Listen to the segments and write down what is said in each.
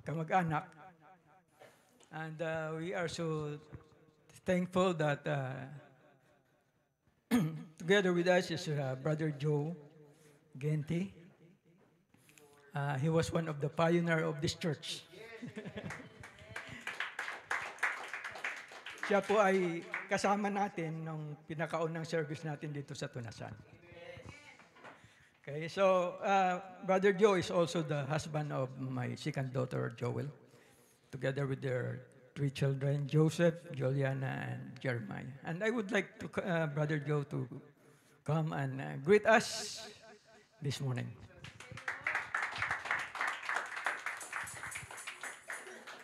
kamag-anak. And we are so thankful that together with us is Brother Joe Genti. He was one of the pioneer of this church. Siya po ay kasama natin nung pinakaunang service natin dito sa Tunasan. Okay, so Brother Joe is also the husband of my second daughter, Joel, together with their three children, Joseph, Juliana, and Jeremiah. And I would like to, Brother Joe to come and greet us this morning.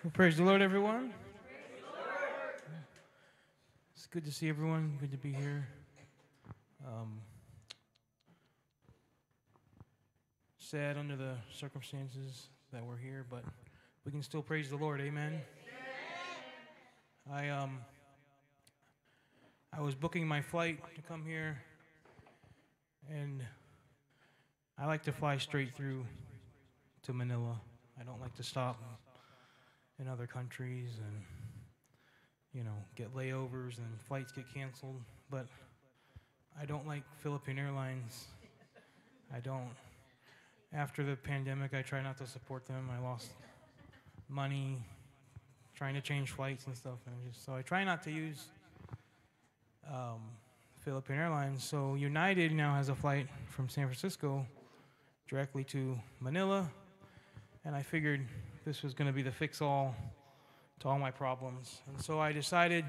Well, praise the Lord, everyone. It's good to see everyone. Good to be here. Sad under the circumstances that we're here, but we can still praise the Lord. Amen. I was booking my flight to come here, and I like to fly straight through to Manila. I don't like to stop in other countries and, get layovers and flights get canceled. But I don't like Philippine Airlines. I don't. After the pandemic, I try not to support them. I lost money trying to change flights and stuff. So I try not to use Philippine Airlines. So United now has a flight from San Francisco directly to Manila. And I figured this was going to be the fix-all to all my problems. And so I decided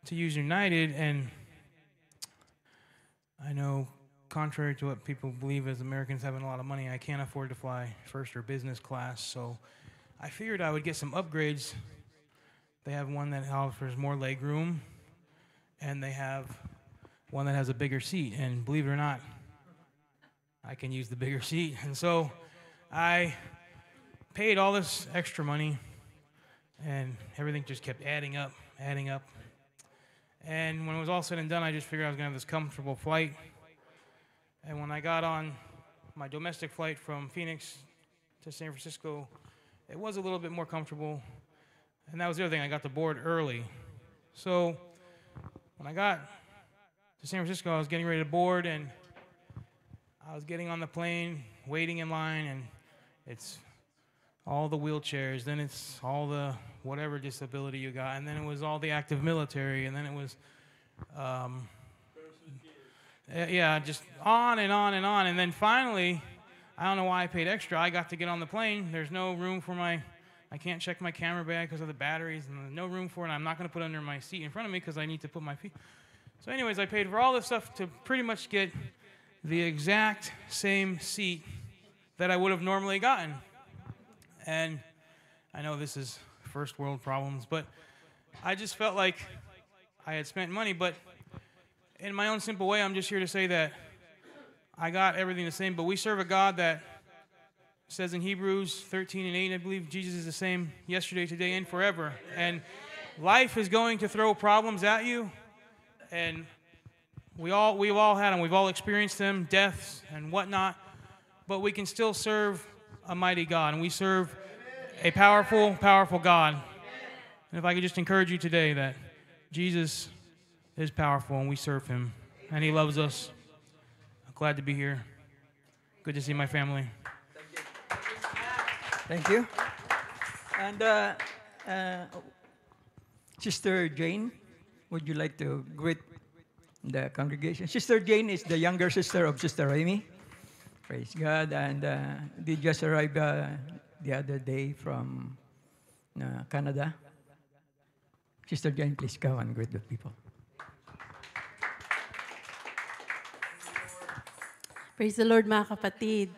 to use United, and I know, contrary to what people believe as Americans having a lot of money, I can't afford to fly first or business class. So I figured I would get some upgrades. They have one that offers more leg room, and they have one that has a bigger seat. And believe it or not, I can use the bigger seat. And so I paid all this extra money, and everything just kept adding up. And when it was all said and done, I just figured I was going to have this comfortable flight. And when I got on my domestic flight from Phoenix to San Francisco, it was a little bit more comfortable. And that was the other thing, I got to board early. So when I got to San Francisco, I was getting ready to board, and I was getting on the plane, waiting in line, and it's all the wheelchairs, then it's all the whatever disability you got, and then it was all the active military, and then it was, just on and on and on. And then finally, I don't know why I paid extra, I got to get on the plane. There's no room for I can't check my camera bag because of the batteries, and there's no room for it, and I'm not going to put it under my seat in front of me because I need to put my feet. So anyways, I paid for all this stuff to pretty much get the exact same seat that I would have normally gotten. And I know this is first world problems, but I just felt like I had spent money. But in my own simple way, I'm just here to say that I got everything the same. But we serve a God that says in Hebrews 13:8, I believe Jesus is the same yesterday, today, and forever. And life is going to throw problems at you. And we've all had them. We've all experienced them, deaths and whatnot. But we can still serve a mighty God, and we serve a powerful, powerful God. And if I could just encourage you today that Jesus is powerful, and we serve him, and he loves us. I'm glad to be here. Good to see my family. Thank you. And Sister Jane, would you like to greet the congregation? Sister Jane is the younger sister of Sister Amy. Praise God. And they just arrived the other day from Canada. Sister Jane, please come and greet the people. Praise the Lord, mga kapatid.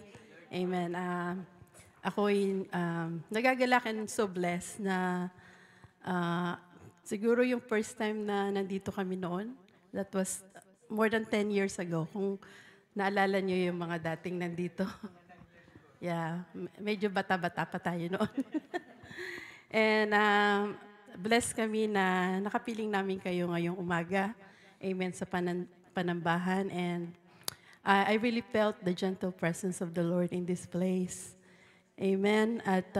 Amen. Ako'y nagagalak and so blessed na siguro yung first time na nandito kami noon, that was more than 10 years ago, kung naalala nyo yung mga dating nandito. Yeah, medyo bata-bata pa tayo noon. And blessed kami na nakapiling namin kayo ngayong umaga. Amen, sa panambahan. And I really felt the gentle presence of the Lord in this place. Amen. At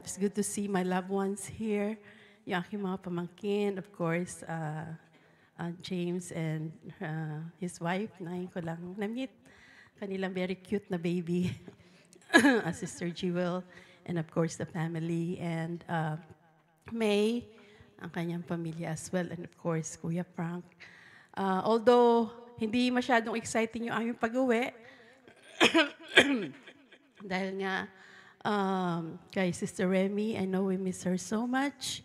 it's good to see my loved ones here. Yung aking mga pamangkin, of course, James and his wife. Ngayon ko lang na-meet. Kanilang very cute na baby, Sister Jewel, and of course the family, and May, ang kanyang pamilya as well, and of course Kuya Frank. Although hindi masyadong exciting yung aming pag-uwi, dahil nga kay Sister Remy, I know we miss her so much.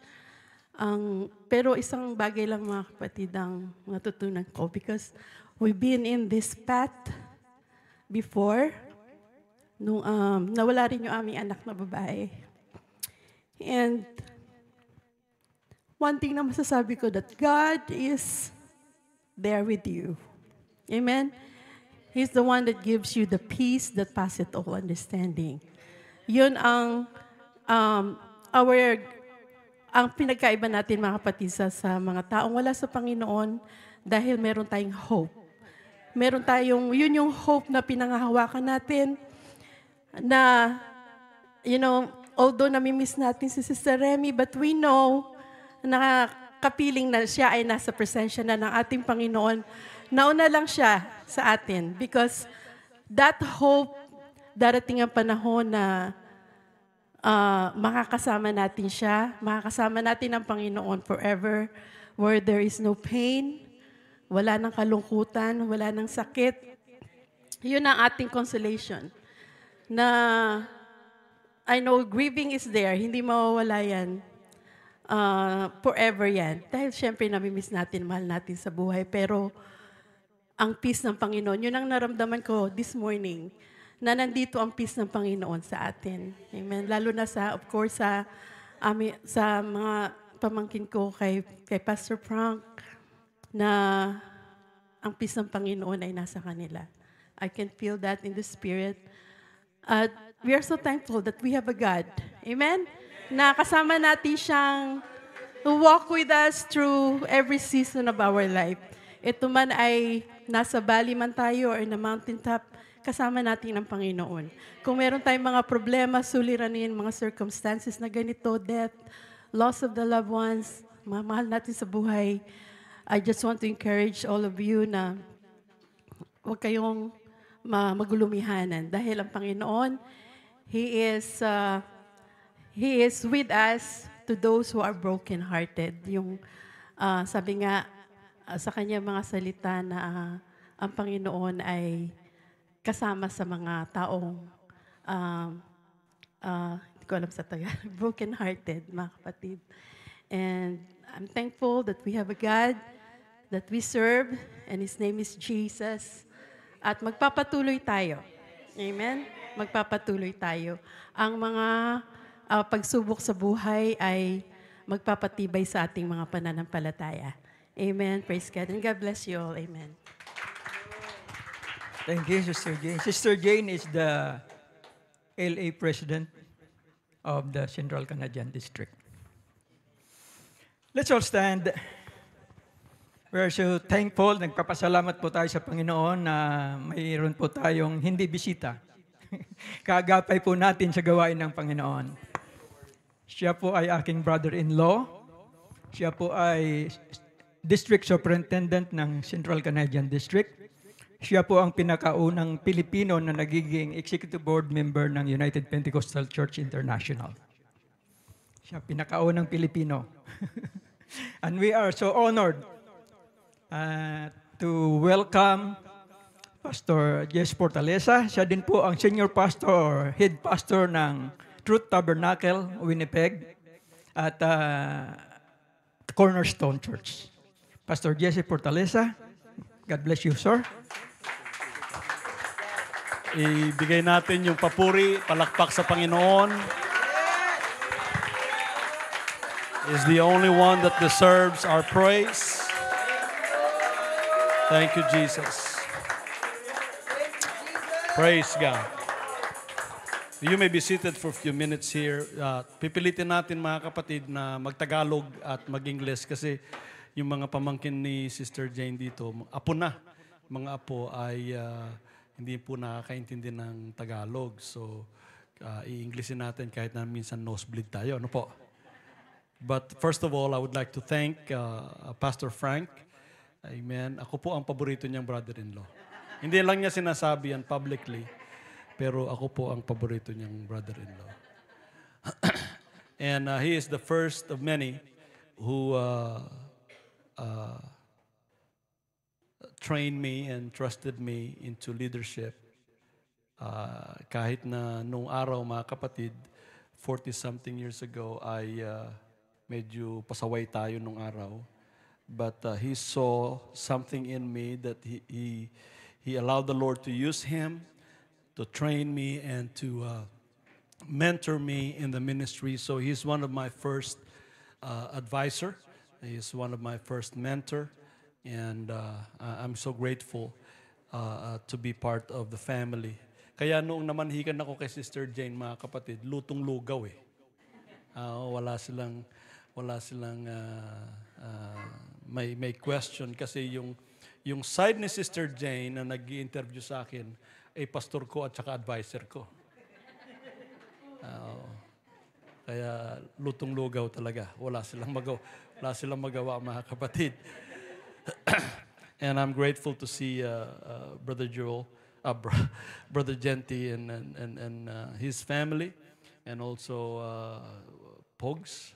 Pero isang bagay lang mga kapatid ang natutunan ko because we've been in this path before, nung nawala rin yung aming anak na babae. And one thing na masasabi ko that God is there with you. Amen? He's the one that gives you the peace that passeth all understanding. Yun ang pinagkaiba natin mga kapatid sa mga taong wala sa Panginoon dahil meron tayong hope. Meron tayong, yun yung hope na pinangahawakan natin na, although namimiss natin si Sister Remy, but we know na kapiling na siya ay nasa presensya na ng ating Panginoon. Nauna lang siya sa atin because that hope, darating ang panahon na makakasama natin siya, makakasama natin ang Panginoon forever, where there is no pain, wala ng kalungkutan, wala ng sakit. Yun ang ating consolation. Na, I know grieving is there, hindi mawawala yan. Forever yan. Dahil syempre namimiss natin, mahal natin sa buhay. Pero, ang peace ng Panginoon, yun ang naramdaman ko this morning, na nandito ang peace ng Panginoon sa atin. Amen. Lalo na of course, sa mga pamangkin ko kay Pastor Frank, na ang peace ng Panginoon ay nasa kanila. I can feel that in the Spirit. We are so thankful that we have a God. Amen? Na kasama natin siyang to walk with us through every season of our life. Ito man ay nasa valley man tayo or na mountaintop, kasama natin ang Panginoon. Kung meron tayong mga problema, suliranin, mga circumstances na ganito, death, loss of the loved ones, mga mahal natin sa buhay, I just want to encourage all of you na huwag kayong magulumihanan dahil ang Panginoon, He is with us to those who are broken-hearted. Yung sabi nga sa kanya mga salita na ang Panginoon ay kasama sa mga taong hindi ko alam sa Tagalog, broken-hearted, mga kapatid. And I'm thankful that we have a God that we serve, and His name is Jesus. At magpapatuloy tayo. Amen? Magpapatuloy tayo. Ang mga pagsubok sa buhay ay magpapatibay sa ating mga pananampalataya. Amen. Praise God. And God bless you all. Amen. Thank you, Sister Jane. Sister Jane is the LA President of the Central Canadian District. Let's all stand. We are so thankful. Nagpapasalamat po tayo sa Panginoon na mayroon po tayong hindi bisita. Kaagapay po natin sa gawain ng Panginoon. Siya po ay aking brother-in-law. Siya po ay District Superintendent ng Central Canadian District. Siya po ang pinakaunang Pilipino na nagiging Executive Board Member ng United Pentecostal Church International. Siya pinakaunang Pilipino. And we are so honored to welcome Pastor Jess Fortaleza. Siya din po ang senior pastor or head pastor ng Truth Tabernacle, Winnipeg, at Cornerstone Church. Pastor Jesse Fortaleza, God bless you, sir. Ibigay natin yung papuri, palakpak sa Panginoon. Is the only one that deserves our praise. Thank you, Jesus. Praise God. You may be seated for a few minutes here. Pipilitin natin mga kapatid na magtagalog at mag-Ingles kasi yung mga pamangkin ni Sister Jane dito, apo na. Mga apo ay hindi po nakakaintindi ng Tagalog. So, i-Englishin natin kahit na minsan nosebleed tayo. Ano po? But first of all, I would like to thank Pastor Frank. Amen. Ako po ang paborito niyang brother-in-law. Hindi lang niya sinasabi yan publicly, pero ako po ang paborito niyang brother-in-law. And he is the first of many who trained me and trusted me into leadership. Kahit na nung araw, mga kapatid, 40-something years ago, ay medyo pasaway tayo nung araw. But he saw something in me that he allowed the Lord to use him to train me and to mentor me in the ministry. So he's one of my first advisor. He's one of my first mentor. And I'm so grateful to be part of the family. Kaya noong namanhikan ako kay Sister Jane, mga kapatid, lutong-lugaw eh. Wala silang may question kasi yung side ni Sister Jane na nag-i-interview sa akin ay pastor ko at saka advisor ko. Kaya lutong-lugaw talaga. Wala silang magawa, mga kapatid. And I'm grateful to see Brother Joel, Brother Genty and his family, and also Pogs.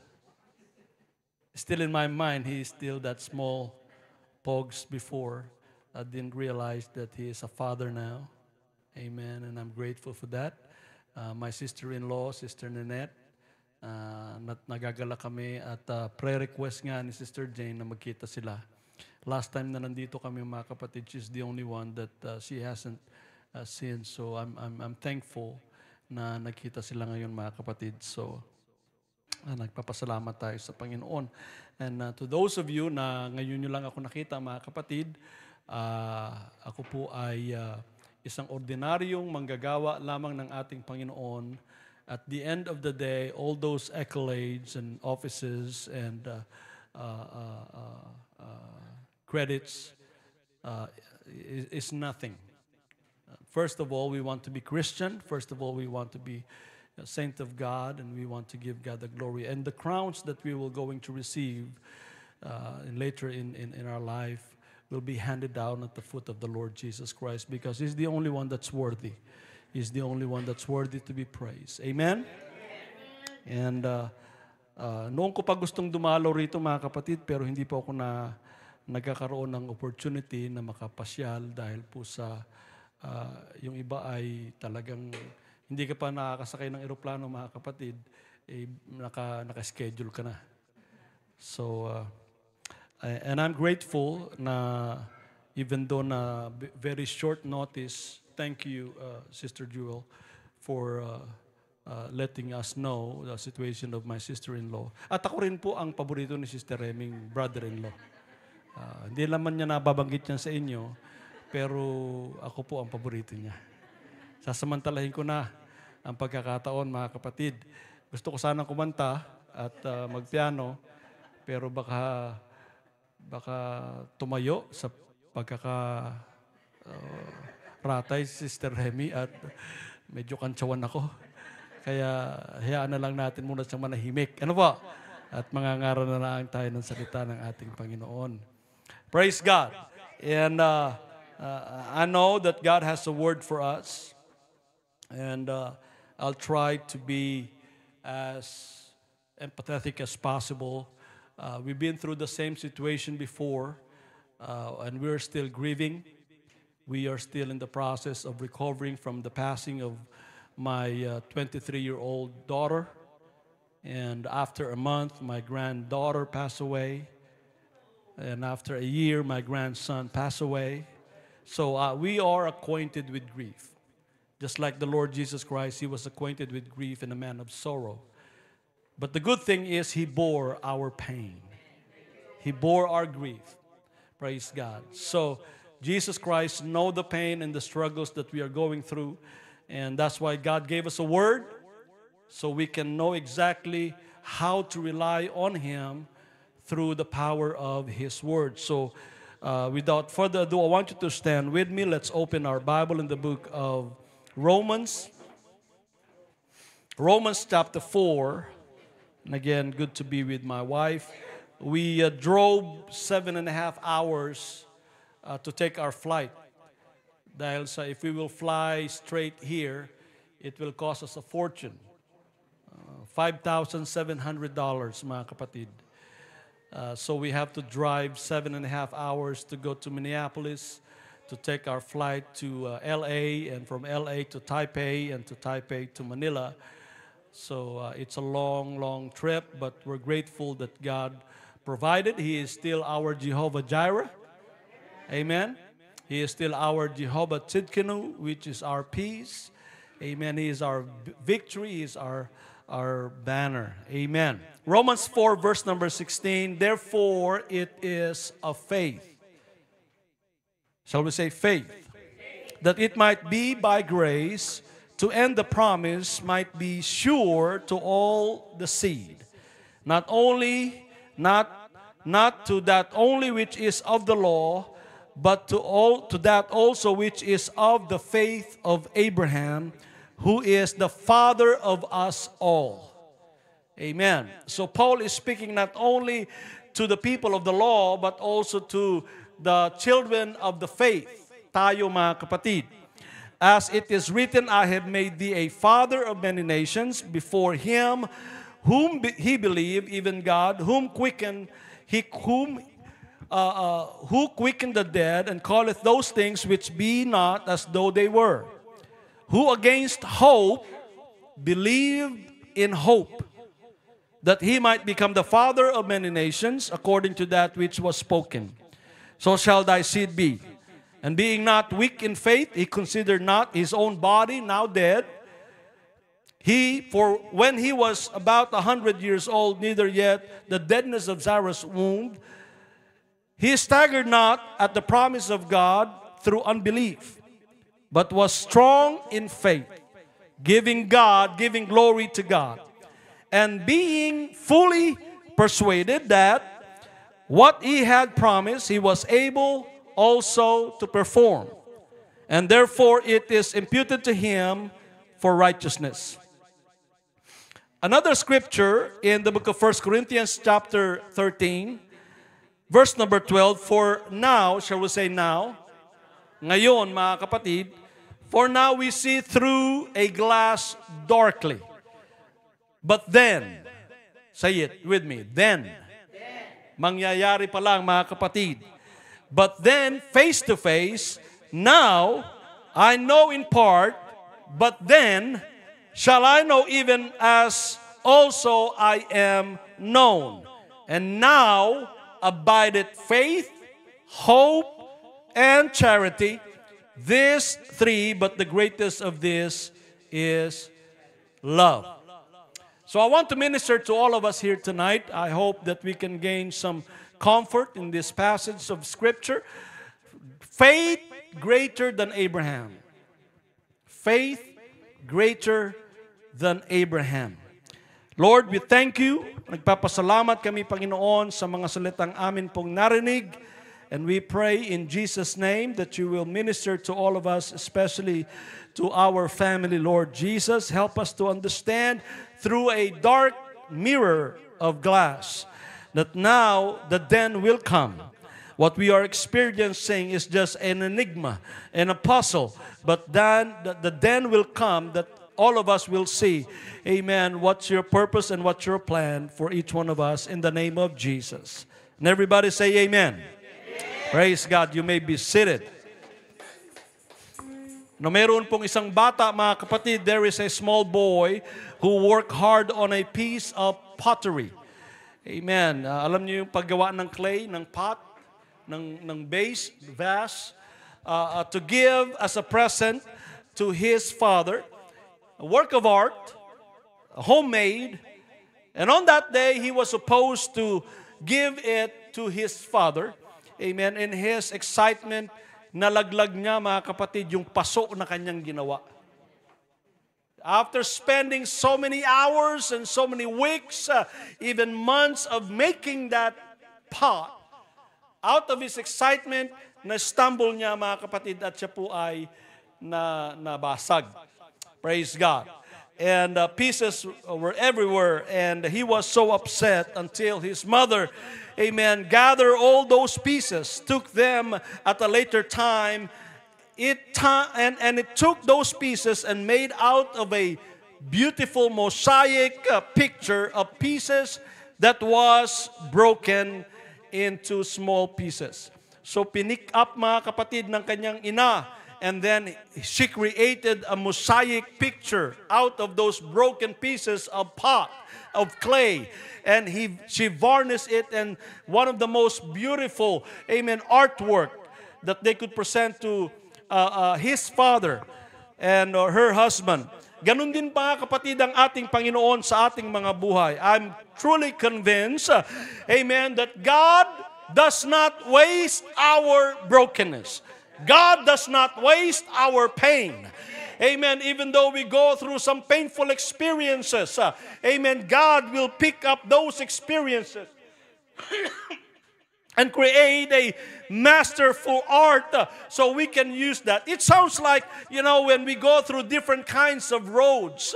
Still in my mind, he is still that small Pogs before. I didn't realize that he is a father now. Amen, and I'm grateful for that. My sister-in-law, Sister Nanette, nagagala kami at prayer request nga ni Sister Jane na magkita sila. Last time na nandito kami, mga kapatid, she's the only one that she hasn't seen. So I'm thankful na nagkita sila ngayon, mga kapatid. So nagpapasalamat tayo sa Panginoon. And to those of you na ngayon nyo lang ako nakita, mga kapatid, ako po ay isang ordinaryong manggagawa lamang ng ating Panginoon. At the end of the day, all those accolades and offices and credits is nothing. First of all, we want to be Christian. First of all, we want to be a saint of God, and we want to give God the glory. And the crowns that we will going to receive later in our life will be handed down at the foot of the Lord Jesus Christ, because He's the only one that's worthy. He's the only one that's worthy to be praised. Amen? And noon ko pa gustong dumalaw rito, mga kapatid, pero hindi po ako nagkakaroon ng opportunity na makapasyal dahil po sa yung iba ay talagang hindi ka pa nakakasakay ng eroplano, mga kapatid, naka-schedule ka na. So, and I'm grateful na even though na very short notice, thank you, Sister Jewel, for letting us know the situation of my sister-in-law. At ako rin po ang paborito ni Sister Reming brother-in-law. Hindi naman niya nababanggit yan sa inyo, pero ako po ang paborito niya. Sasamantalahin ko na ang pagkakataon, mga kapatid. Gusto ko sanang kumanta at magpiano, pero baka tumayo sa ratay si Sister Remy at medyo kantsawan ako. Kaya hayaan na lang natin muna siyang manahimik. Ano po? At mangangaral na lang tayo ng salita ng ating Panginoon. Praise God. And I know that God has a word for us. And I'll try to be as empathetic as possible. We've been through the same situation before, and we're still grieving. We are still in the process of recovering from the passing of my 23-year-old daughter. And after a month, my granddaughter passed away. And after a year, my grandson passed away. So we are acquainted with grief. Just like the Lord Jesus Christ, He was acquainted with grief and a man of sorrow. But the good thing is He bore our pain. He bore our grief. Praise God. So Jesus Christ knows the pain and the struggles that we are going through. And that's why God gave us a word, so we can know exactly how to rely on Him through the power of His word. So without further ado, I want you to stand with me. Let's open our Bible in the book of Romans. Romans chapter 4. And again, good to be with my wife. We drove 7.5 hours to take our flight. Dahil sa if we will fly straight here, it will cost us a fortune. $5,700, mga kapatid. So we have to drive 7.5 hours to go to Minneapolis to take our flight to LA, and from LA to Taipei, and to Taipei to Manila. So it's a long, long trip, but we're grateful that God provided. He is still our Jehovah Jireh. Amen. He is still our Jehovah Tzidkenu, which is our peace. Amen. He is our victory. He is our banner. Amen. Romans 4, verse number 16. Therefore, it is of faith. Shall we say faith? That it might be by grace, to end the promise might be sure to all the seed. Not to that only which is of the law, but to that also which is of the faith of Abraham, who is the father of us all. Amen. So Paul is speaking not only to the people of the law, but also to the children of the faith. Tayo, mga kapatid. As it is written, I have made thee a father of many nations before him whom he believed, even God, who quickened the dead, and calleth those things which be not as though they were. Who against hope believed in hope, that he might become the father of many nations, according to that which was spoken. So shall thy seed be. And being not weak in faith, he considered not his own body now dead. For when he was about 100 years old, neither yet the deadness of Sarah's womb, he staggered not at the promise of God through unbelief, but was strong in faith, giving glory to God, and being fully persuaded that what he had promised, he was able also to perform. And therefore it is imputed to him for righteousness. Another scripture in the book of 1 Corinthians chapter 13, verse number 12, for now, shall we say now, ngayon mga kapatid, for now we see through a glass darkly. But then, say it with me, then, mangyayari pa lang mga kapatid. But then, face to face, now, I know in part, but then, shall I know even as also I am known. And now, abideth faith, hope, and charity. These three, but the greatest of this is love. So I want to minister to all of us here tonight. I hope that we can gain some comfort in this passage of Scripture. Faith greater than Abraham. Faith greater than Abraham. Lord, we thank you. Nagpapasalamat kami, Panginoon, sa mga salitang amin pong narinig. And we pray in Jesus' name that you will minister to all of us, especially to our family, Lord Jesus. Help us to understand through a dark mirror of glass that now the den will come. What we are experiencing is just an enigma, an puzzle. But then the den will come that all of us will see, amen, what's your purpose and what's your plan for each one of us in the name of Jesus. And everybody say amen. Praise God. You may be seated. No, meron pong isang bata, mga kapatid, there is a small boy who worked hard on a piece of pottery. Amen. Alam niyo yung paggawa ng clay, ng pot, ng vase, to give as a present to his father. A work of art, homemade. And on that day, he was supposed to give it to his father. Amen. In his excitement, nalaglag niya, mga kapatid, yung paso na kanyang ginawa. After spending so many hours and so many weeks, even months of making that pot, out of his excitement, na-stumble niya, mga kapatid, at siya po ay nabasag. Praise God. and pieces were everywhere, and he was so upset until his mother, amen, gathered all those pieces, took them at a later time. It took those pieces and made out of a beautiful mosaic picture of pieces that was broken into small pieces. So pinick up, mga kapatid, ng kanyang ina, and then she created a mosaic picture out of those broken pieces of pot, of clay. And she varnished it, and one of the most beautiful, amen, artwork that they could present to his father and her husband. Ganun din pa, kapatid, ang ating Panginoon sa ating mga buhay. I'm truly convinced, amen, that God does not waste our brokenness. God does not waste our pain. Amen. Even though we go through some painful experiences, amen, God will pick up those experiences and create a masterful art so we can use that. It sounds like, when we go through different kinds of roads,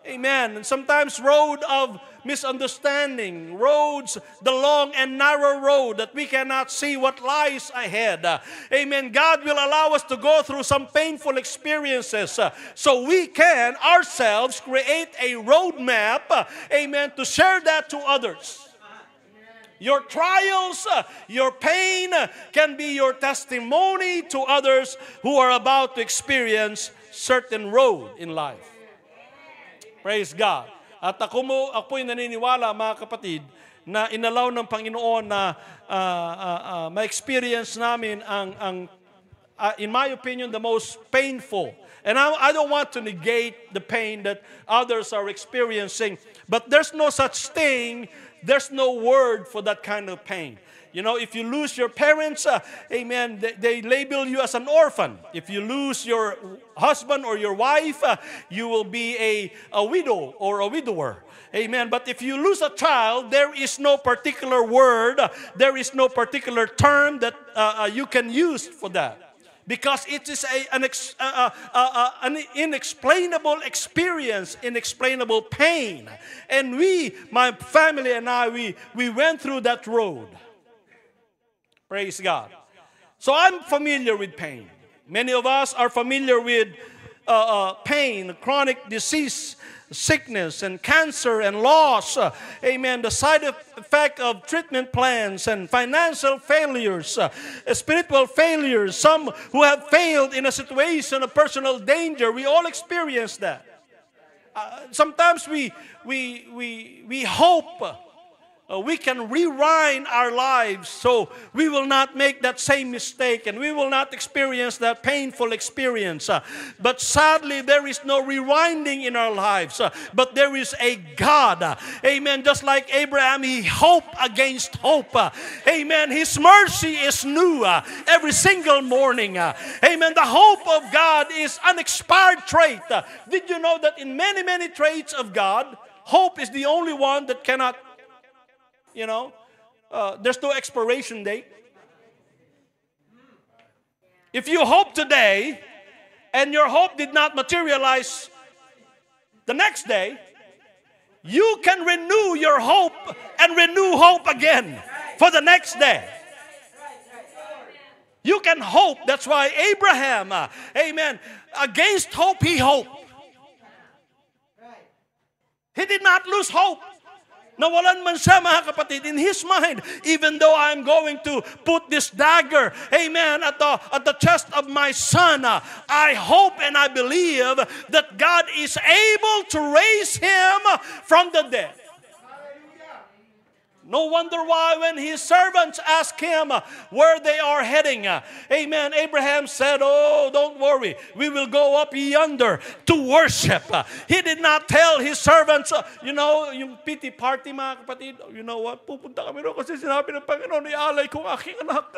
amen, and sometimes road of misunderstanding, roads, the long and narrow road that we cannot see what lies ahead. Amen. God will allow us to go through some painful experiences so we can ourselves create a roadmap, amen, to share that to others. Your trials, your pain can be your testimony to others who are about to experience certain road in life. Praise God. At ako'y naniniwala, mga kapatid, na inalaw ng Panginoon na ma-experience namin in my opinion, the most painful. And I don't want to negate the pain that others are experiencing, but there's no such thing. There's no word for that kind of pain. If you lose your parents, amen, they label you as an orphan. If you lose your husband or your wife, you will be a widow or a widower. Amen. But if you lose a child, there is no particular word, there is no particular term that you can use for that. Because it is an inexplainable experience, inexplainable pain. And my family and I, we went through that road. Praise God. So I'm familiar with pain. Many of us are familiar with pain, chronic disease, sickness, and cancer, and loss. Amen. The side effect of treatment plans and financial failures, spiritual failures, some who have failed in a situation of personal danger. We all experience that. Sometimes we hope we can rewind our lives so we will not make that same mistake and we will not experience that painful experience. But sadly, there is no rewinding in our lives. But there is a God. Amen. Just like Abraham, he hoped against hope. Amen. His mercy is new every single morning. Amen. The hope of God is an expired trait. Did you know that in many, many traits of God, hope is the only one that cannot, there's no expiration date. If you hope today and your hope did not materialize the next day, you can renew your hope and renew hope again for the next day. You can hope. That's why Abraham, amen, against hope he hoped. He did not lose hope. Nawalan man siya, mga kapatid, in his mind, even though I'm going to put this dagger, amen, at the chest of my son, I hope and I believe that God is able to raise him from the dead. No wonder why when his servants asked him where they are heading, amen, Abraham said, oh, don't worry, we will go up yonder to worship. He did not tell his servants, yung pity party, mga kapatid, you know what, pupunta kami rin kasi sinabi ng Panginoon, ialay kong aking anak.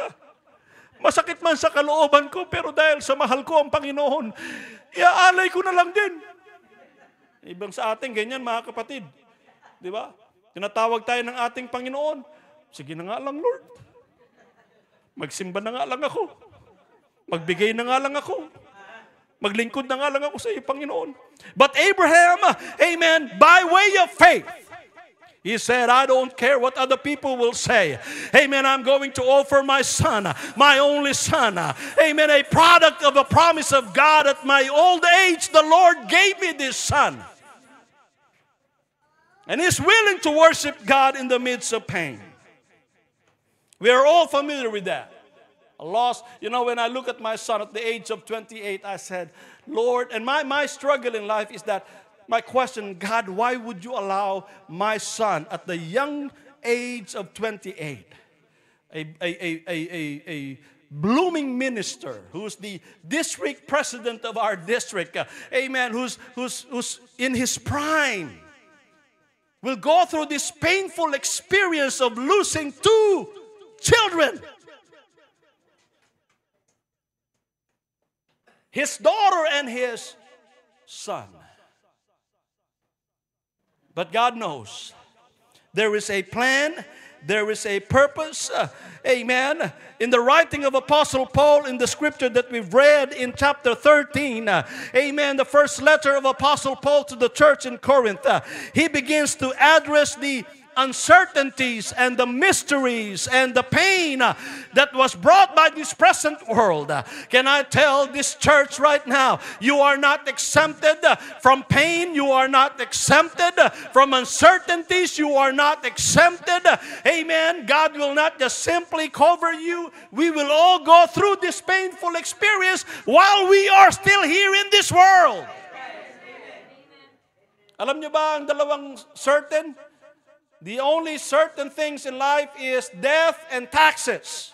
Masakit man sa kalooban ko, pero dahil sa mahal ko ang Panginoon, iaalay ko na lang din. Ibang sa atin, ganyan, mga kapatid. Di ba? Tinatawag tayo ng ating Panginoon. Sige na nga lang, Lord. Magsimba na nga lang ako. Magbigay na nga lang ako. Maglingkod na nga lang ako sa iyo, Panginoon. But Abraham, amen, by way of faith, he said, I don't care what other people will say. Amen, I'm going to offer my son, my only son. Amen, a product of a promise of God. At my old age, the Lord gave me this son. And he's willing to worship God in the midst of pain. We are all familiar with that. A loss, when I look at my son at the age of 28, I said, Lord, and my struggle in life is that my question, God, why would you allow my son at the young age of 28, a blooming minister who's the district president of our district, amen, who's in his prime, will go through this painful experience of losing 2 children? His daughter and his son. But God knows there is a plan, there is a purpose, amen. In the writing of Apostle Paul in the scripture that we've read in chapter 13, amen, the first letter of Apostle Paul to the church in Corinth, he begins to address the uncertainties and the mysteries and the pain that was brought by this present world. Can I tell this church right now, you are not exempted from pain, you are not exempted from uncertainties, you are not exempted. Amen. God will not just simply cover you. We will all go through this painful experience while we are still here in this world. Alam niyo ba ang dalawang certain? The only certain things in life is death and taxes.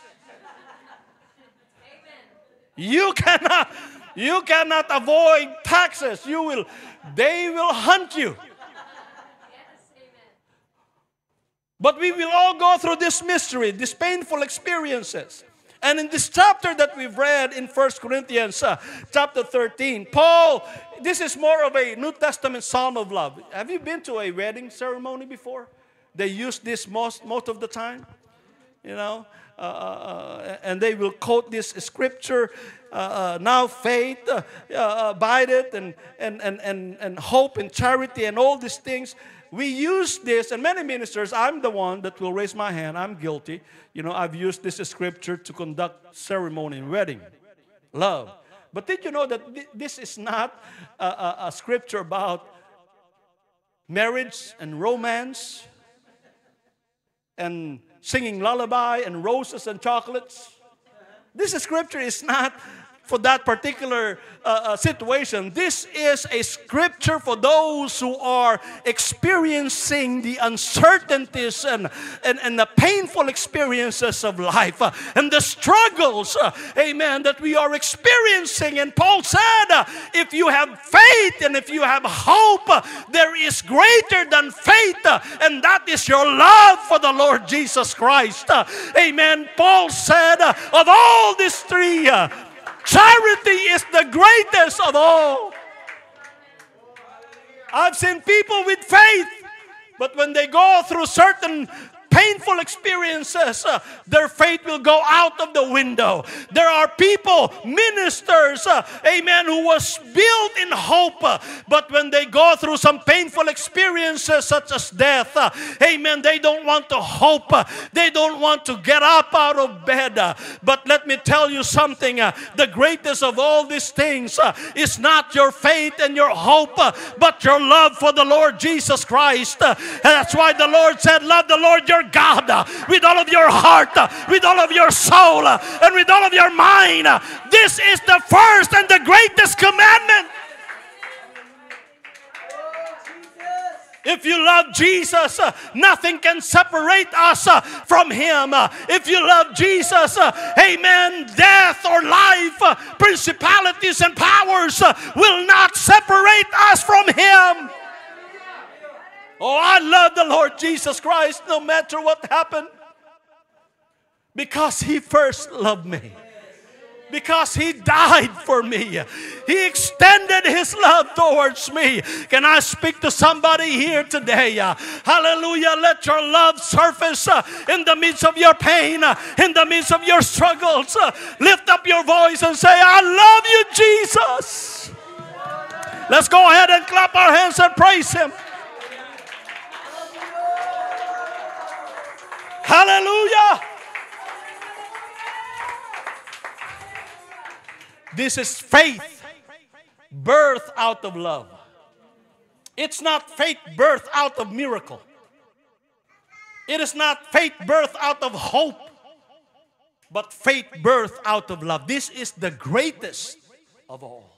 You cannot avoid taxes. They will hunt you. But we will all go through this mystery, these painful experiences. And in this chapter that we've read in 1 Corinthians chapter 13, Paul, this is more of a New Testament psalm of love. Have you been to a wedding ceremony before? They use this most of the time, and they will quote this scripture, now faith, abide it, and hope and charity and all these things. We use this, and many ministers, I'm the one that will raise my hand, I'm guilty. I've used this scripture to conduct ceremony in wedding, love. But did you know that this is not a scripture about marriage and romance and singing lullaby and roses and chocolates? This scripture is not for that particular situation. This is a scripture for those who are experiencing the uncertainties and the painful experiences of life and the struggles, amen, that we are experiencing. And Paul said, if you have faith and if you have hope, there is greater than faith, and that is your love for the Lord Jesus Christ. Amen. Paul said, of all these 3, charity is the greatest of all. I've seen people with faith, but when they go through certain painful experiences, their faith will go out of the window. There are people, ministers, amen, who was built in hope, but when they go through some painful experiences such as death, amen, they don't want to hope. They don't want to get up out of bed. But let me tell you something, the greatest of all these things is not your faith and your hope, but your love for the Lord Jesus Christ. And that's why the Lord said, love the Lord your God with all of your heart, with all of your soul, and with all of your mind. This is the first and the greatest commandment. If you love Jesus, nothing can separate us from Him. If you love Jesus, amen, death or life, principalities and powers will not separate us from Him. Oh, I love the Lord Jesus Christ no matter what happened, because He first loved me. Because He died for me. He extended His love towards me. Can I speak to somebody here today? Hallelujah. Let your love surface in the midst of your pain, in the midst of your struggles. Lift up your voice and say, I love you, Jesus. Let's go ahead and clap our hands and praise Him. Hallelujah. This is faith birthed out of love. It's not faith birthed out of miracle. It is not faith birthed out of hope, but faith birthed out of love. This is the greatest of all.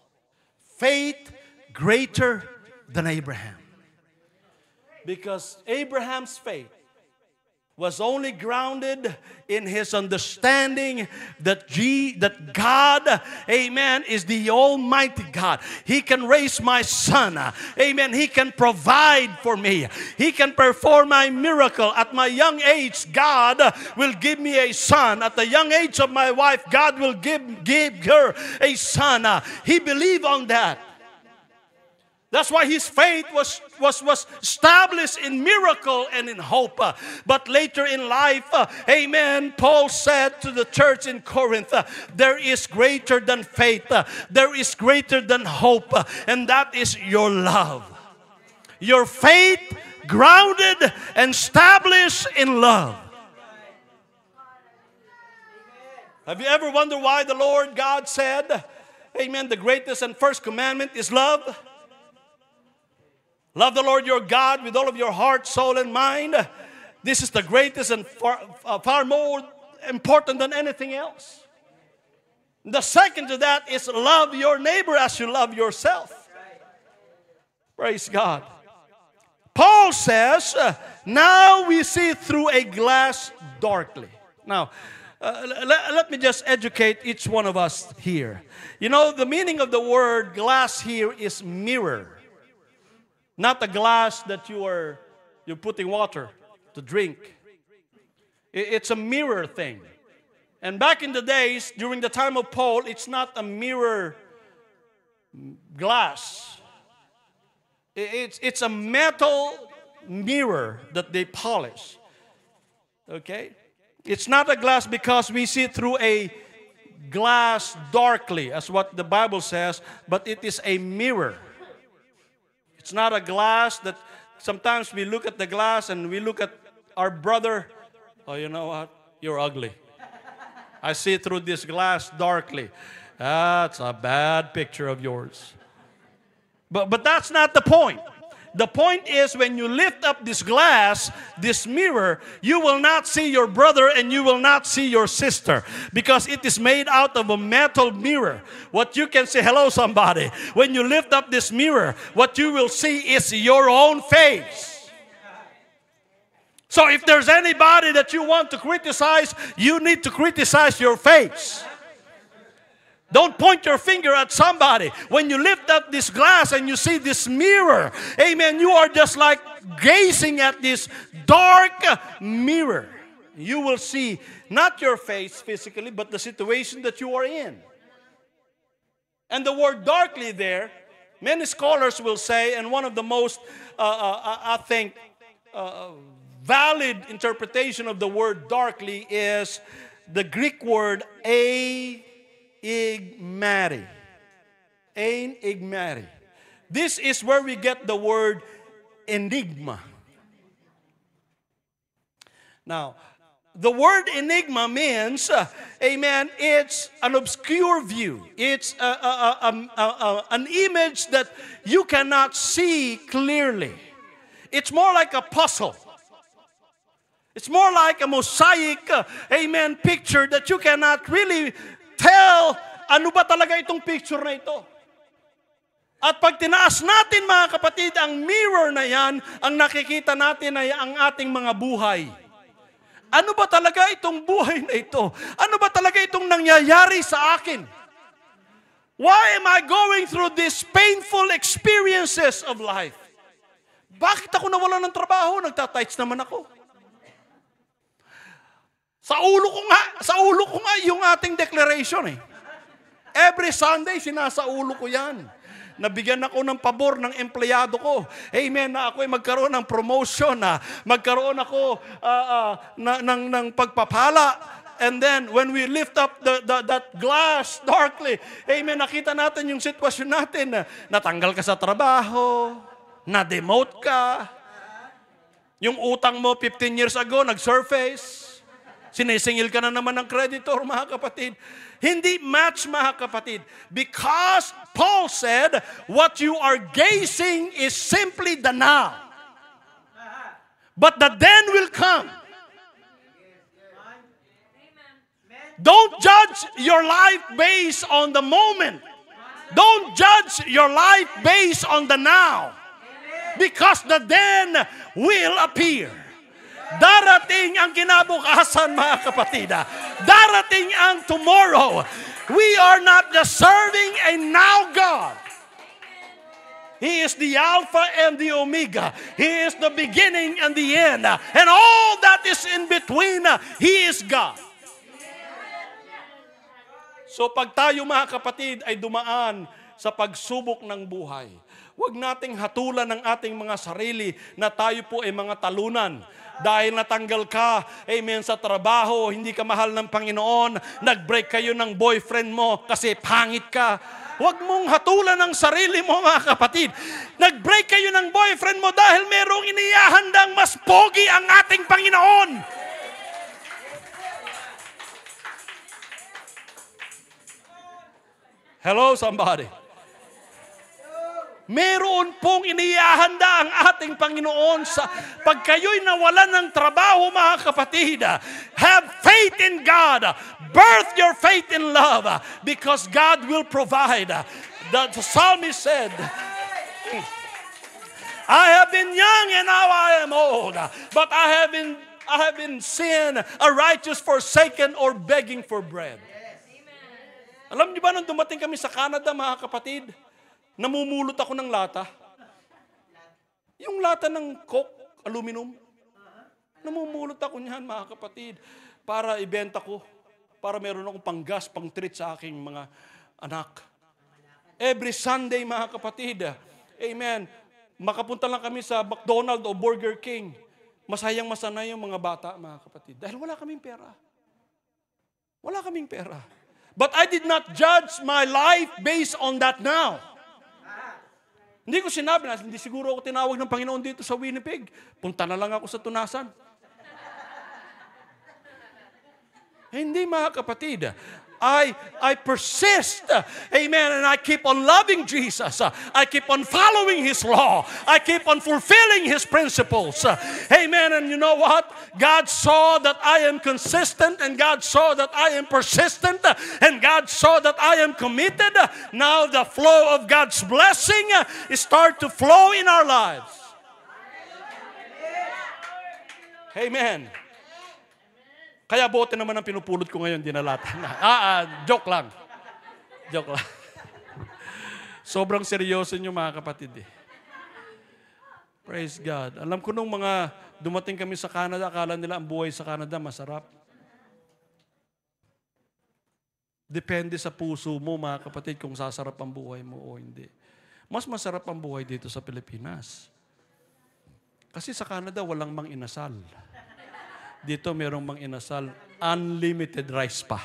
Faith greater than Abraham. Because Abraham's faith was only grounded in his understanding that God, amen, is the Almighty God. He can raise my son. Amen. He can provide for me. He can perform my miracle. At my young age, God will give me a son. At the young age of my wife, God will give her a son. He believed on that. That's why his faith was established in miracle and in hope. But later in life, amen, Paul said to the church in Corinth, there is greater than faith. There is greater than hope. And that is your love. Your faith grounded and established in love. Have you ever wondered why the Lord God said, amen, the greatest and first commandment is love? Love the Lord your God with all of your heart, soul, and mind. This is the greatest and far more important than anything else. The second to that is love your neighbor as you love yourself. Praise God. Paul says, now we see through a glass darkly. Now, let me just educate each one of us here. You know, the meaning of the word glass here is mirror. Not a glass that you're putting water to drink. It's a mirror thing. And back in the days, during the time of Paul, it's not a mirror glass. It's a metal mirror that they polish. Okay? It's not a glass because we see through a glass darkly, as what the Bible says, but it is a mirror. It's not a glass that sometimes we look at the glass and we look at our brother. Oh, you know what? You're ugly. I see through this glass darkly. That's a bad picture of yours. But that's not the point. The point is when you lift up this glass, this mirror, you will not see your brother and you will not see your sister because it is made out of a metal mirror. What you can say, hello somebody, when you lift up this mirror, what you will see is your own face. So if there's anybody that you want to criticize, you need to criticize your face. Don't point your finger at somebody. When you lift up this glass and you see this mirror, amen, you are just like gazing at this dark mirror. You will see not your face physically, but the situation that you are in. And the word darkly there, many scholars will say, and one of the most, I think, valid interpretation of the word darkly is the Greek word enigmati. Enigmati. This is where we get the word enigma. Now, the word enigma means, amen, it's an obscure view. It's an image that you cannot see clearly. It's more like a puzzle. It's more like a mosaic, amen, picture that you cannot really tell ano ba talaga itong picture na ito. At pag tinaas natin mga kapatid, ang mirror na yan, ang nakikita natin ay ang ating mga buhay. Ano ba talaga itong buhay na ito? Ano ba talaga itong nangyayari sa akin? Why am I going through these painful experiences of life? Bakit ako nawalan ng trabaho? Nagtatights naman ako. Sa ulo ko nga yung ating declaration eh. Every Sunday, sinasaulo ko yan. Nabigyan ako ng pabor ng empleyado ko. Amen, na ako'y magkaroon ng promotion, magkaroon ako ng pagpapala. And then, when we lift up that glass darkly, amen, nakita natin yung sitwasyon natin. Natanggal ka sa trabaho, na-demote ka, yung utang mo 15 years ago, nag-surface, sinisingil ka na naman ng creditor, mga kapatid. Hindi match, mga kapatid. Because Paul said, what you are gazing is simply the now. But the then will come. Don't judge your life based on the moment. Don't judge your life based on the now. Because the then will appear. Darating ang kinabukasan, mga kapatid. Darating ang tomorrow. We are not just serving a now God. He is the Alpha and the Omega. He is the beginning and the end. And all that is in between, He is God. So pag tayo, mga kapatid, ay dumaan sa pagsubok ng buhay, huwag nating hatulan ng ating mga sarili na tayo po ay mga talunan. Dahil natanggal ka, amen, sa trabaho, hindi ka mahal ng Panginoon, nag-break kayo ng boyfriend mo kasi pangit ka. Huwag mong hatulan ng sarili mo, mga kapatid. Nag-break kayo ng boyfriend mo dahil merong inihahandang mas pogi ang ating Panginoon. Hello, somebody. Meron pong inihahanda ang ating Panginoon sa pag kayo'y nawalan ng trabaho, mga kapatid. Have faith in God. Birth your faith in love because God will provide. The psalmist said, I have been young and now I am old, but I have been seen a righteous forsaken or begging for bread. Alam niyo ba, nung dumating kami sa Canada, mga kapatid, namumulot ako ng lata. Yung lata ng Coke, aluminum. Namumulot ako niyan, mga kapatid, para ibenta ko. Para meron akong panggas, pang-treat sa aking mga anak. Every Sunday, mga kapatid, amen, makapunta lang kami sa McDonald's o Burger King. Masayang masanay yung mga bata, mga kapatid. Dahil wala kaming pera. Wala kaming pera. But I did not judge my life based on that now. Hindi ko sinabi na, hindi siguro ako tinawag ng Panginoon dito sa Winnipeg. Punta na lang ako sa Tunasan. Hindi, mga kapatid. I persist, amen, and I keep on loving Jesus. I keep on following His law. I keep on fulfilling His principles. Amen, and you know what? God saw that I am consistent, and God saw that I am persistent, and God saw that I am committed. Now the flow of God's blessing start to flow in our lives. Amen. Kaya bote naman ang pinupulot ko ngayon, dinalatan na. Joke lang. Joke lang. Sobrang seryoso nyo, mga kapatid. Praise God. Alam ko nung mga dumating kami sa Canada, akala nila ang buhay sa Canada masarap. Depende sa puso mo, mga kapatid, kung sasarap ang buhay mo o hindi. Mas masarap ang buhay dito sa Pilipinas. Kasi sa Canada, walang mang inasal. Dito merong mang inasal, unlimited rice pa.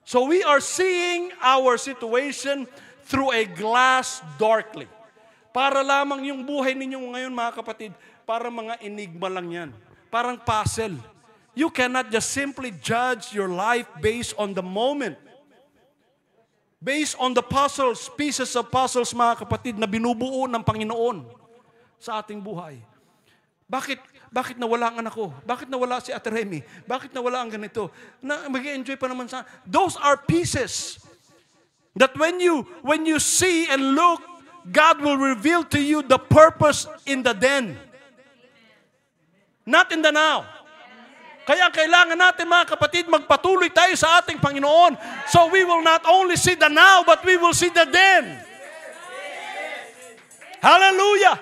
So we are seeing our situation through a glass darkly. Para lamang yung buhay ninyo ngayon, mga kapatid, para mga enigma lang yan. Parang puzzle. You cannot just simply judge your life based on the moment. Based on the puzzles, pieces of puzzles, mga kapatid, na binubuo ng Panginoon sa ating buhay. Bakit nawala ang anak ko? Bakit nawala si Ate Remy? Bakit nawala ang ganito? Mag-enjoy pa naman sa... Those are pieces that when you see and look, God will reveal to you the purpose in the then. Not in the now. Kaya kailangan natin, mga kapatid, magpatuloy tayo sa ating Panginoon. So we will not only see the now, but we will see the then. Hallelujah!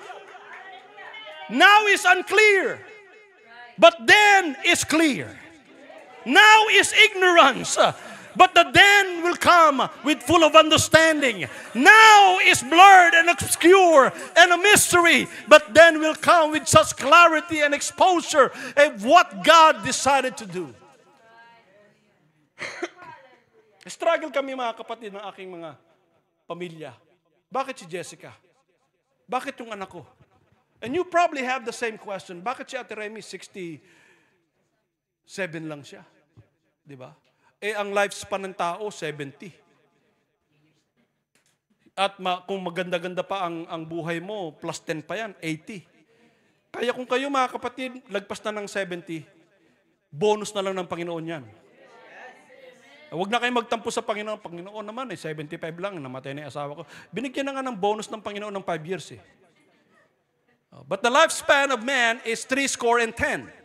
Now is unclear, but then is clear. Now is ignorance, But the then will come with full of understanding. Now is blurred and obscure and a mystery, but then will come with such clarity and exposure of what God decided to do. Struggle kami mga kapatid ng aking mga pamilya. Bakit si Jessica? Bakit yung anak ko? And you probably have the same question. Bakit si Ate Remy 67 lang siya? Di ba? Eh, ang lifespan ng tao, 70. At kung maganda-ganda pa ang buhay mo, plus 10 pa yan, 80. Kaya kung kayo mga kapatid, lagpas na ng 70, bonus na lang ng Panginoon yan. Huwag na kayo magtampo sa Panginoon. Panginoon naman, 75 lang, namatay na yung asawa ko. Binigyan na nga ng bonus ng Panginoon ng 5 years eh. But the lifespan of man is 70.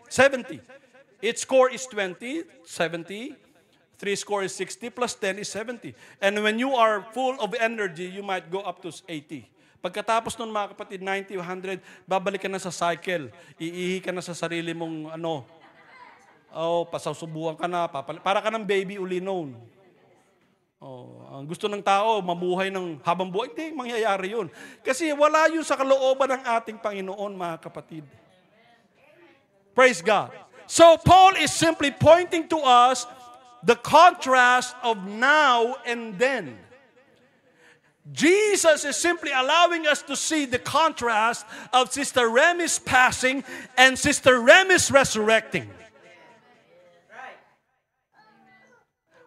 70. Its score is 20, 70. 60 plus 10 is 70. And when you are full of energy, you might go up to 80. Pagkatapos nun mga kapatid, 90, 100, babalik ka na sa cycle. Iihi ka na sa sarili mong pasasubuhan ka na, para ka ng baby uli noon. Ang gusto ng tao, mabuhay ng habang buhay, hindi mangyayari yun. Kasi wala yun sa kalooban ng ating Panginoon, mga kapatid. Praise God. So Paul is simply pointing to us the contrast of now and then. Jesus is simply allowing us to see the contrast of Sister Remy's passing and Sister Remy's resurrecting.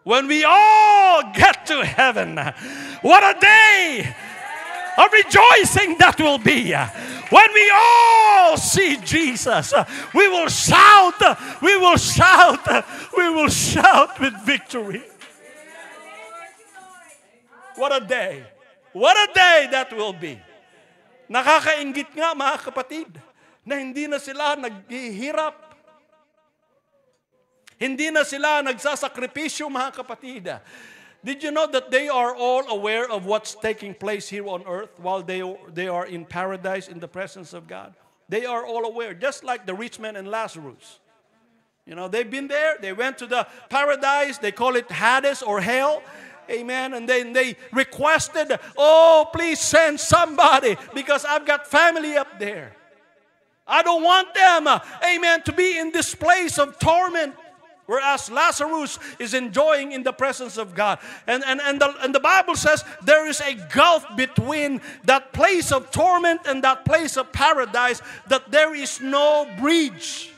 When we all get to heaven, what a day of rejoicing that will be. When we all see Jesus, we will shout, we will shout, we will shout with victory. What a day. What a day that will be. Nakakainggit nga mga kapatid na hindi na sila naghihirap. Hindi na sila nagsasakripisyo mga kapatid. Did you know that they are all aware of what's taking place here on earth while they are in paradise in the presence of God? They are all aware, just like the rich man and Lazarus. You know, they've been there. They went to the paradise. They call it Hades or hell. Amen. And then they requested, oh, please send somebody because I've got family up there. I don't want them, amen, to be in this place of torment. Whereas Lazarus is enjoying in the presence of God. And the Bible says there is a gulf between that place of torment and that place of paradise, that there is no bridge.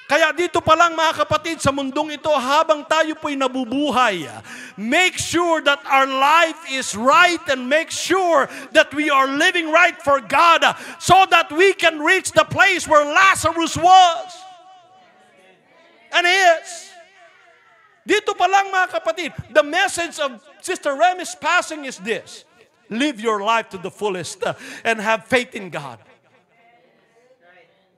Kaya dito pa lang mga kapatid, sa mundong ito, habang tayo po'y nabubuhay, make sure that our life is right and make sure that we are living right for God so that we can reach the place where Lazarus was. And is. Dito pa lang mga kapatid, the message of Sister Remy's passing is this: live your life to the fullest and have faith in God.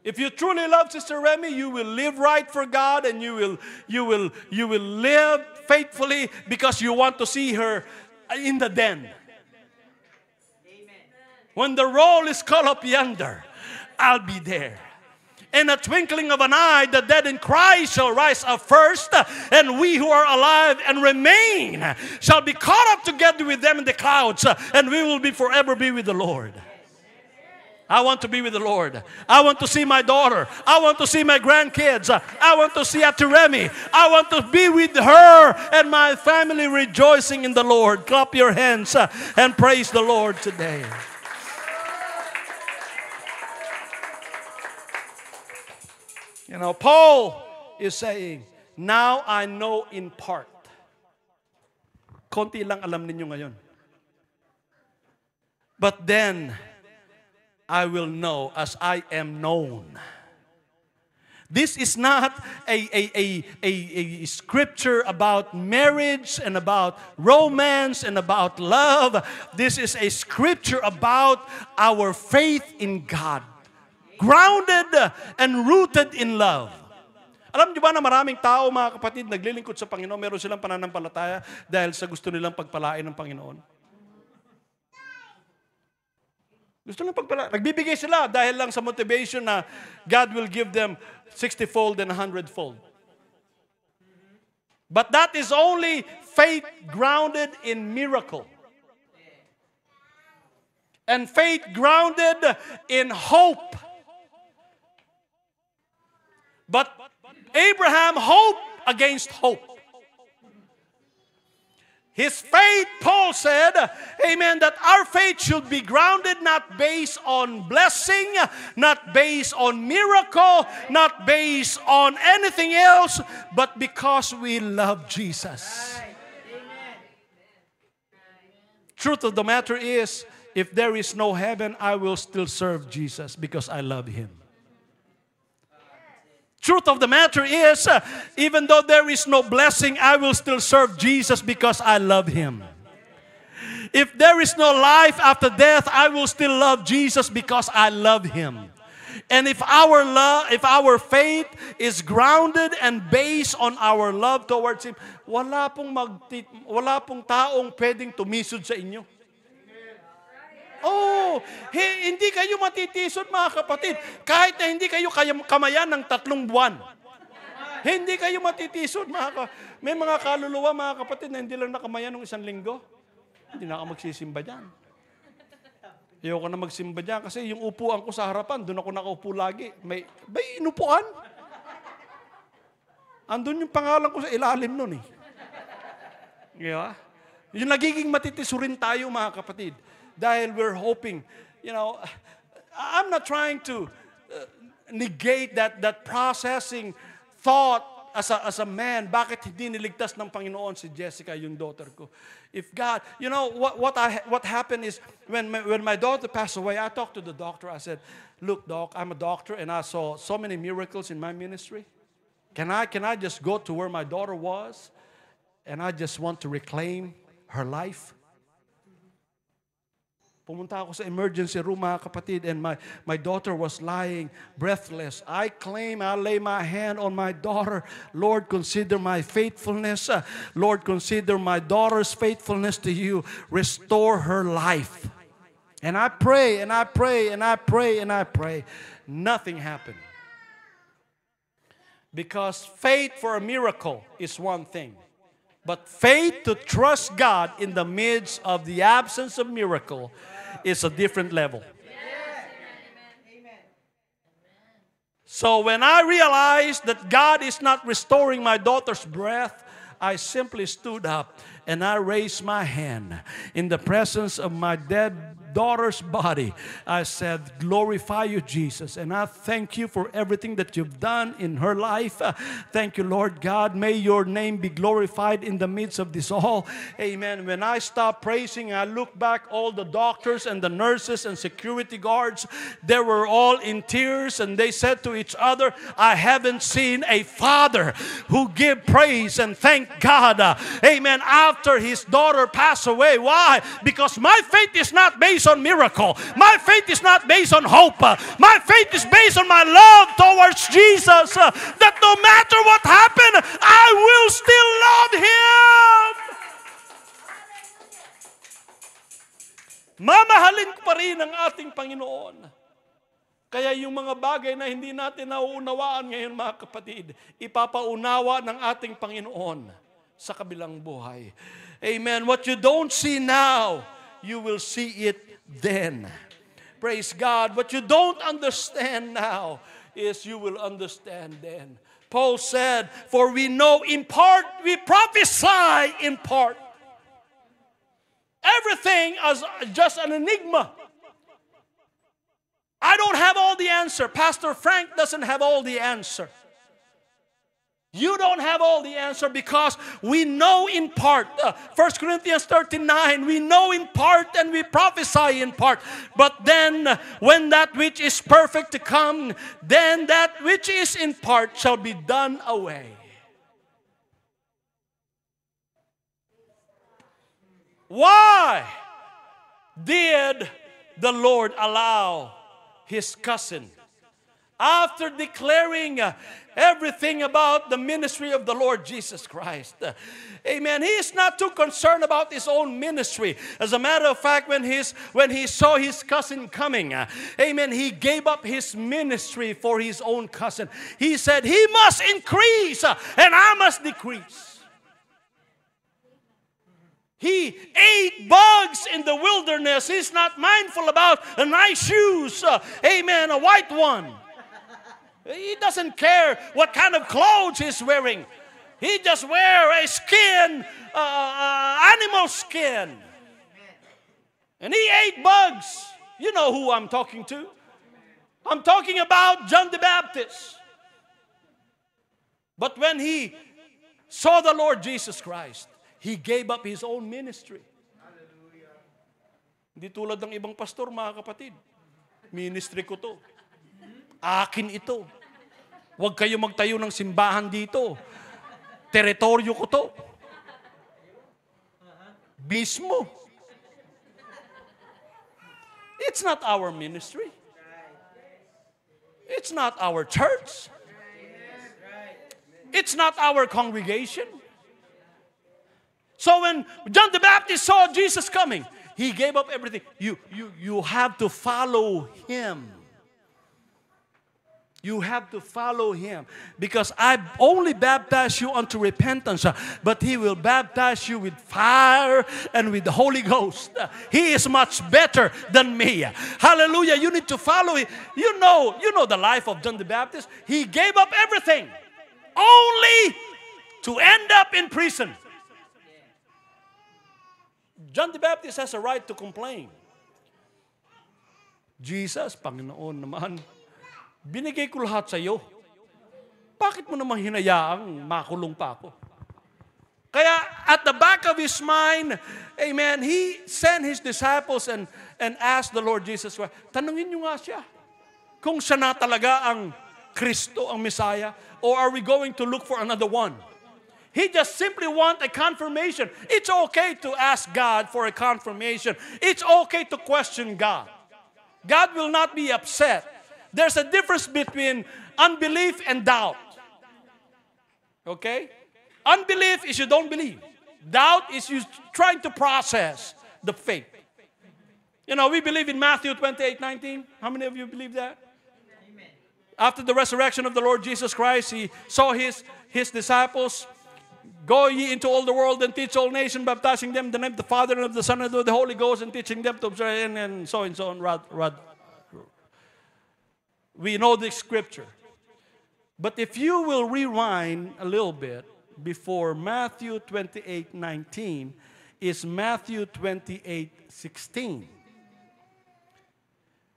If you truly love Sister Remy, you will live right for God and you will live faithfully because you want to see her in the den. Amen. When the roll is called up yonder, I'll be there. In a twinkling of an eye, the dead in Christ shall rise up first, and we who are alive and remain shall be caught up together with them in the clouds, and we will forever be with the Lord. I want to be with the Lord. I want to see my daughter. I want to see my grandkids. I want to see Ate Remy. I want to be with her and my family rejoicing in the Lord. Clap your hands and praise the Lord today. You know, Paul is saying, now I know in part. Konti lang alam ninyo ngayon. But then, I will know as I am known. This is not a scripture about marriage and about romance and about love. This is a scripture about our faith in God. Grounded and rooted in love. Alam niyo ba na maraming tao, mga kapatid, naglilingkod sa Panginoon, meron silang pananampalataya dahil sa gusto nilang pagpalain ng Panginoon? Gusto nilang pagpalain. Nagbibigay sila dahil lang sa motivation na God will give them 60-fold and 100-fold. But that is only faith grounded in miracle. And faith grounded in hope. But Abraham hoped against hope. His faith, Paul said, amen, that our faith should be grounded not based on blessing, not based on miracle, not based on anything else, but because we love Jesus. Truth of the matter is, if there is no heaven, I will still serve Jesus because I love Him. Truth of the matter is, even though there is no blessing, I will still serve Jesus because I love Him. If there is no life after death, I will still love Jesus because I love Him. And if our faith is grounded and based on our love towards Him, wala pong taong pwedeng tumisod sa inyo. Oh, hindi kayo matitisod mga kapatid. Kahit na hindi kayo kamayan ng 3 buwan. Hindi kayo matitisod May mga kaluluwa mga kapatid na hindi lang nakamayan ng 1 linggo. Hindi na ako magsisimba dyan. Ayoko na magsimba dyan kasi yung upuan ko sa harapan, doon ako nakaupo lagi. May inupuan. Andun yung pangalan ko sa ilalim nun eh. Yeah. Yung nagiging matitisurin tayo mga kapatid. Dahil we're hoping, I'm not trying to negate that processing thought as a man. Bakit hindi niligtas ng Panginoon si Jessica, yung daughter ko? If God, what happened is when my daughter passed away, I talked to the doctor. I said, "Look, doc, I'm a doctor, and I saw so many miracles in my ministry. Can I just go to where my daughter was, and I just want to reclaim her life?" Pumunta ako sa emergency room mga kapatid, and my daughter was lying breathless. I lay my hand on my daughter. Lord, consider my faithfulness. Lord, consider my daughter's faithfulness to you. Restore her life. And I pray, and I pray, and I pray, and I pray. Nothing happened. Because faith for a miracle is one thing. But faith to trust God in the midst of the absence of miracle is a different level. So when I realized that God is not restoring my daughter's breath, I simply stood up and I raised my hand in the presence of my dead daughter's body. I said, "Glorify you, Jesus, and I thank you for everything that you've done in her life. Thank you, Lord God. May your name be glorified in the midst of this all." Amen. When I stopped praising, I looked back, all the doctors and the nurses and security guards, they were all in tears, and they said to each other, "I haven't seen a father who give praise and thank God, amen, after his daughter passed away." Why? Because my faith is not based on miracle. My faith is not based on hope. My faith is based on my love towards Jesus. That no matter what happened, I will still love Him. Mamahalin ko pa rin ang ating Panginoon. Kaya yung mga bagay na hindi natin nauunawaan ngayon mga kapatid, ipapaunawa ng ating Panginoon sa kabilang buhay. Amen. What you don't see now, you will see it then. Praise God. What you don't understand now is you will understand then. Paul said, "For we know in part, we prophesy in part." Everything is just an enigma. I don't have all the answer. Pastor Frank doesn't have all the answer. You don't have all the answer because we know in part. 1 Corinthians 13:9, we know in part and we prophesy in part. But then when that which is perfect to come, then that which is in part shall be done away. Why did the Lord allow His cousin, after declaring everything about the ministry of the Lord Jesus Christ, amen, He is not too concerned about His own ministry. As a matter of fact, when he saw his cousin coming, amen, He gave up His ministry for His own cousin. He said, "He must increase and I must decrease." He ate bugs in the wilderness. He's not mindful about a nice shoes. Amen, a white one. He doesn't care what kind of clothes he's wearing. He just wear a skin, animal skin. And he ate bugs. You know who I'm talking to. I'm talking about John the Baptist. But when he saw the Lord Jesus Christ, he gave up his own ministry. Hindi tulad ng ibang pastor, mga kapatid. Ministry ko to. Akin ito. Huwag kayo magtayo ng simbahan dito. Teritoryo ko to. Mismo. It's not our ministry. It's not our church. It's not our congregation. So when John the Baptist saw Jesus coming, he gave up everything. You have to follow him. You have to follow him. Because I only baptize you unto repentance, but he will baptize you with fire and with the Holy Ghost. He is much better than me. Hallelujah. You need to follow him. You know the life of John the Baptist. He gave up everything only to end up in prison. John the Baptist has a right to complain. Jesus, Panginoon naman, binigay ko lahat sa iyo. Bakit mo naman hinayaang makulong pa ako? Kaya at the back of his mind, amen, he sent his disciples and asked the Lord Jesus Christ, tanungin niyo nga siya, kung siya na talaga ang Kristo, ang Messiah, or are we going to look for another one? He just simply wants a confirmation. It's okay to ask God for a confirmation. It's okay to question God. God will not be upset. There's a difference between unbelief and doubt. Okay? Unbelief is you don't believe. Doubt is you trying to process the faith. You know, we believe in Matthew 28:19. How many of you believe that? Amen. After the resurrection of the Lord Jesus Christ, he saw his disciples, go ye into all the world and teach all nations, baptizing them in the name of the Father and of the Son and of the Holy Ghost, and teaching them to observe, and so on. We know the scripture. But if you will rewind a little bit, before Matthew 28:19 is Matthew 28:16.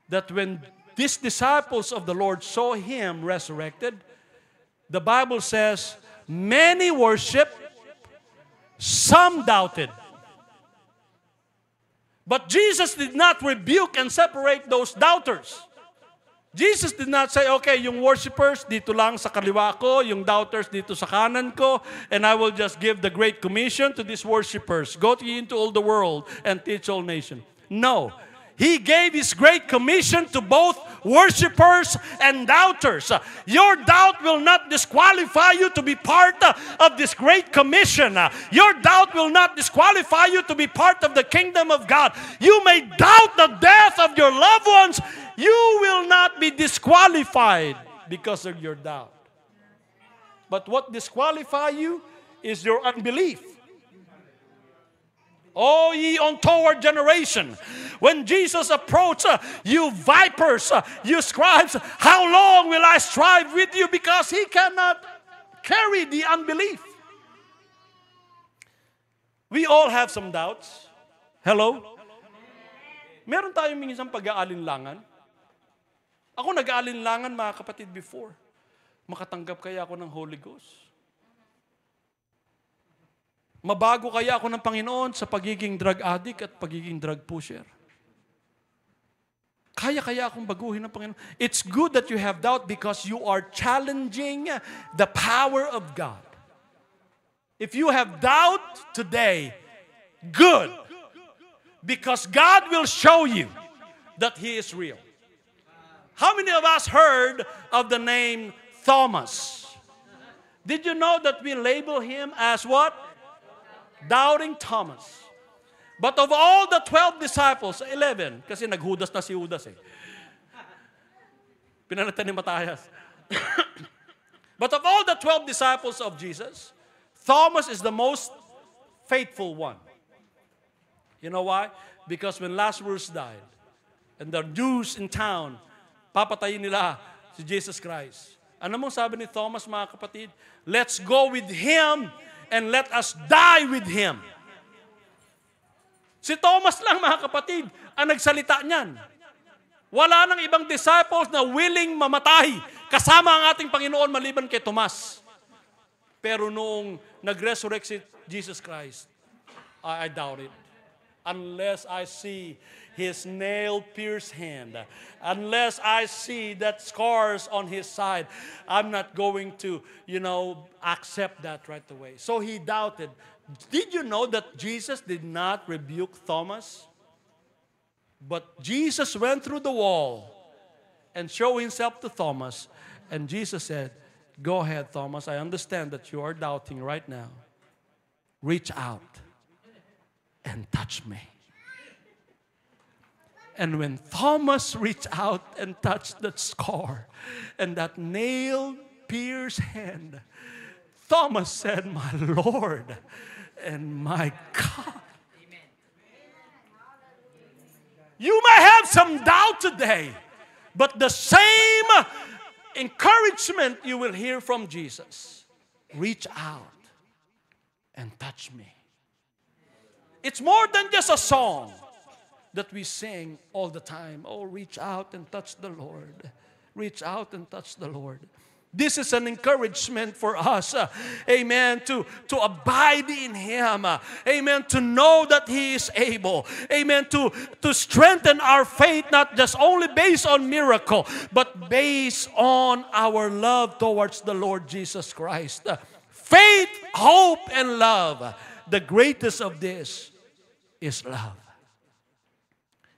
That when these disciples of the Lord saw him resurrected, the Bible says, many worshiped, some doubted. But Jesus did not rebuke and separate those doubters. Jesus did not say, okay, yung worshipers dito lang sa kaliwa ko, yung doubters dito sa kanan ko, and I will just give the Great Commission to these worshipers. Go ye into all the world and teach all nations. No. He gave His Great Commission to both worshipers and doubters. Your doubt will not disqualify you to be part of this Great Commission. Your doubt will not disqualify you to be part of the kingdom of God. You may doubt the death of your loved ones. You will not be disqualified because of your doubt. But what disqualifies you is your unbelief. O ye untoward generation, when Jesus approached, you vipers, you scribes, how long will I strive with you? Because he cannot carry the unbelief. We all have some doubts. Hello? Meron tayong minsan pag-aalinlangan. Ako nag-aalinlangan, mga kapatid, before. Makatanggap kaya ako ng Holy Ghost? Mabago kaya ako ng Panginoon sa pagiging drug addict at pagiging drug pusher? Kaya akong baguhin ng Panginoon? It's good that you have doubt because you are challenging the power of God. If you have doubt today, good. Because God will show you that He is real. How many of us heard of the name Thomas? Did you know that we label him as what? Doubting Thomas. But of all the 12 disciples, 11, kasi naghudas na si Judas eh. Pinalitan ni Matthias. But of all the 12 disciples of Jesus, Thomas is the most faithful one. You know why? Because when Lazarus died, and the Jews in town, papatayin nila si Jesus Christ. Ano mong sabi ni Thomas, mga kapatid? Let's go with Him and let us die with Him. Si Thomas lang, mga kapatid, ang nagsalita niyan. Wala nang ibang disciples na willing mamatay kasama ang ating Panginoon maliban kay Tomas. Pero noong nag-resurrect si Jesus Christ, I doubt it. Unless I see His nail-pierced hand, unless I see that scars on His side, I'm not going to, accept that right away. So he doubted. Did you know that Jesus did not rebuke Thomas? But Jesus went through the wall and showed Himself to Thomas. And Jesus said, go ahead, Thomas. I understand that you are doubting right now. Reach out and touch me. And when Thomas reached out and touched that scar and that nail-pierced hand, Thomas said, my Lord and my God. You may have some doubt today, but the same encouragement you will hear from Jesus. Reach out and touch me. It's more than just a song that we sing all the time. Oh, reach out and touch the Lord. Reach out and touch the Lord. This is an encouragement for us, amen, to abide in Him, amen, to know that He is able, amen, to strengthen our faith, not just only based on miracle, but based on our love towards the Lord Jesus Christ. Faith, hope, and love. The greatest of this is love.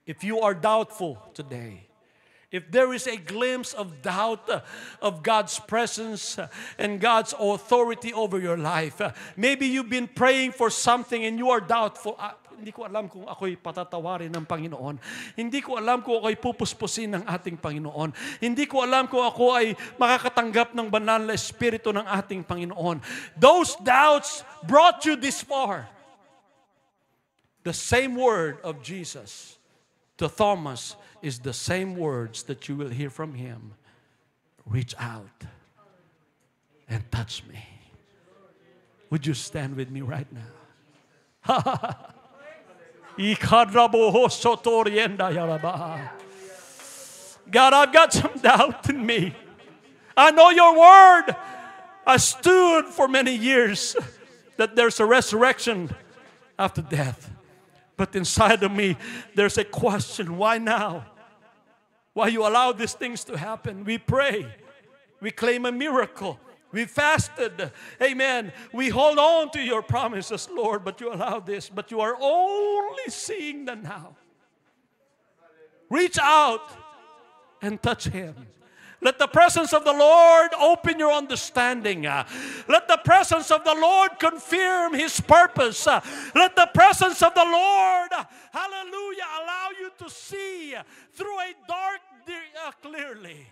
If you are doubtful today, if there is a glimpse of doubt of God's presence and God's authority over your life, maybe you've been praying for something and you are doubtful. Hindi ko alam kung ako'y patatawarin ng Panginoon. Hindi ko alam kung ako'y pupuspusin ng ating Panginoon. Hindi ko alam kung ako ay makakatanggap ng banal na Espiritu ng ating Panginoon. Those doubts brought you this far. The same word of Jesus to Thomas is the same words that you will hear from Him. Reach out and touch me. Would you stand with me right now? God, I've got some doubt in me. I know your word. I stood for many years that there's a resurrection after death. But inside of me, there's a question. Why now? Why you allow these things to happen? We pray. We claim a miracle. We fasted. Amen. We hold on to your promises, Lord, but you allow this. But you are only seeing the now. Reach out and touch Him. Let the presence of the Lord open your understanding. Let the presence of the Lord confirm His purpose. Let the presence of the Lord, hallelujah, allow you to see through a dark clearly.